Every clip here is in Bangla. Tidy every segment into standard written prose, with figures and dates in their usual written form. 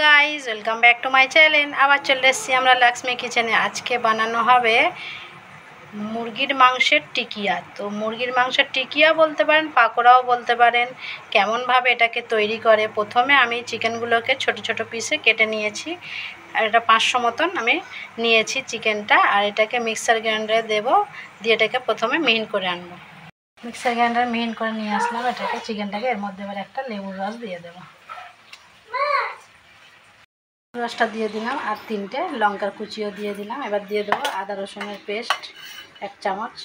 Guys welcome back to my channel. আবার চলে এসেছি আমরা লক্ষ্মী কিচেনে। আজকে বানানো হবে মুরগির মাংসের টিকিয়া। তো মুরগির মাংসের টিকিয়া বলতে পারেন, পাকোড়াও বলতে পারেন। কেমনভাবে এটাকে তৈরি করে, প্রথমে আমি চিকেনগুলোকে ছোট ছোট পিসে কেটে নিয়েছি। আর এটা 500 মতন আমি নিয়েছি চিকেনটা। আর এটাকে মিক্সার গ্রাইন্ডারে দেবো, দিয়ে এটাকে প্রথমে মিহিন করে আনবো। মিক্সার গ্রাইন্ডারে মিহিন করে নিয়ে আসলাম এটাকে, চিকেনটাকে। এর মধ্যে এবার একটা লেবুর রস দিয়ে দেবো। রসটা দিয়ে দিলাম, আর 3টে লঙ্কার কুচিও দিয়ে দিলাম। এবার দিয়ে দেবো আদা রসুনের পেস্ট 1 চামচ।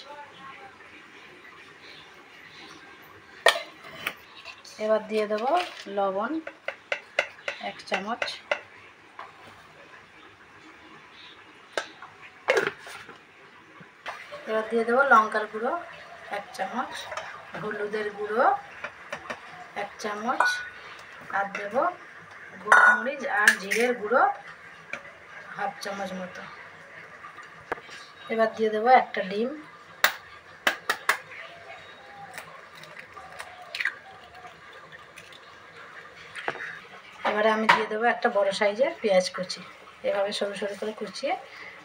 এবার দিয়ে দেবো লবণ 1 চামচ। এবার দিয়ে দেবো লঙ্কার গুঁড়ো 1 চামচ, হলুদের গুঁড়ো 1 চামচ, আর দেবো গোলমরিচ আর জিরের গুঁড়ো 1/2 চামচ মতো। এবার দিয়ে দেবো একটা ডিম। এবারে আমি দিয়ে দেবো একটা বড় সাইজের পেঁয়াজ কুচি, এভাবে সরু সরু করে কুচিয়ে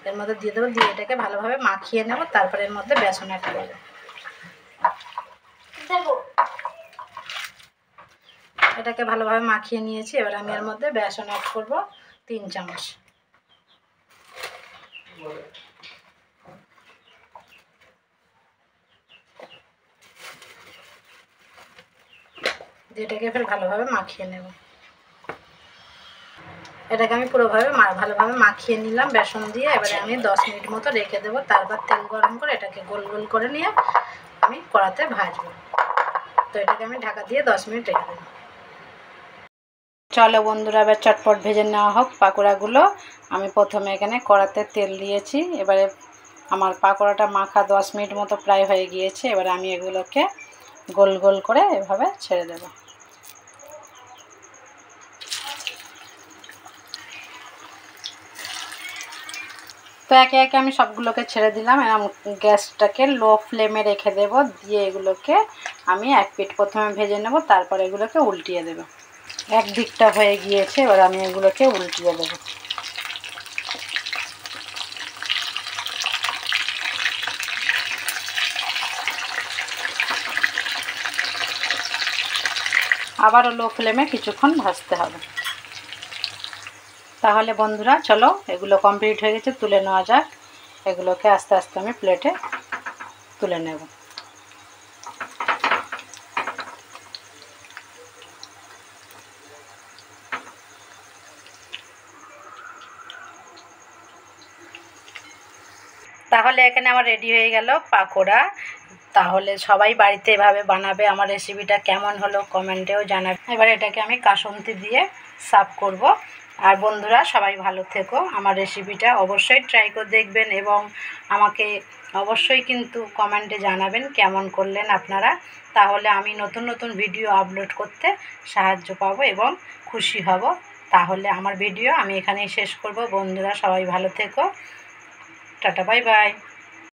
এর মধ্যে দিয়ে দেবো। দিয়ে এটাকে ভালোভাবে মাখিয়ে নেব, তারপরে এর মধ্যে বেসন অ্যাড করব। এটাকে ভালোভাবে মাখিয়ে নিয়েছি। এবার আমি এর মধ্যে বেসন অ্যাড করব 3 চামচ। এটাকে ফের ভালোভাবে মাখিয়ে নেব। এটাকে আমি ভালোভাবে মাখিয়ে নিলাম বেসন দিয়ে। এবারে আমি 10 মিনিট মতো রেখে দেবো। তারপর তেল গরম করে এটাকে গোল গোল করে নিয়ে আমি কড়াতে ভাজবো। তো এটাকে আমি ঢাকা দিয়ে 10 মিনিট রেখে দেবো। চলো বন্ধুরা, এবার চটপট ভেজে নেওয়া হোক পাকোড়াগুলো। আমি প্রথমে এখানে কড়াতে তেল দিয়েছি। এবারে আমার পাকোড়াটা মাখা 10 মিনিট মতো প্রায় হয়ে গিয়েছে। এবারে আমি এগুলোকে গোল গোল করে এভাবে ছেড়ে দেবো। তো একে একে আমি সবগুলোকে ছেড়ে দিলাম। গ্যাসটাকে লো ফ্লেমে রেখে দেব। দিয়ে এগুলোকে আমি এক পিঠ প্রথমে ভেজে নেব, তারপর এগুলোকে উল্টিয়ে দেব। এক দিকটা হয়ে গিয়েছে, এবার আমি এগুলোকে উল্টিয়ে দেব। আবারও লো ফ্লেমে কিছুক্ষণ ভাজতে হবে। তাহলে বন্ধুরা চলো, এগুলো কমপ্লিট হয়ে গেছে, তুলে নেওয়া যাক। এগুলোকে আস্তে আস্তে আমি প্লেটে তুলে নেব। তাহলে এখানে আমার রেডি হয়ে গেল পাকোড়া। তাহলে সবাই বাড়িতে এভাবে বানাবে। আমার রেসিপিটা কেমন হলো কমেন্টেও জানাবে। এবার এটাকে আমি কাসুন্দি দিয়ে সার্ভ করব। আর বন্ধুরা সবাই ভালো থেকো। আমার রেসিপিটা অবশ্যই ট্রাই করে দেখবেন এবং আমাকে অবশ্যই কিন্তু কমেন্টে জানাবেন কেমন করলেন আপনারা। তাহলে আমি নতুন নতুন ভিডিও আপলোড করতে সাহায্য পাবো এবং খুশি হব। তাহলে আমার ভিডিও আমি এখানেই শেষ করব। বন্ধুরা সবাই ভালো থেকো। Tata, bye bye.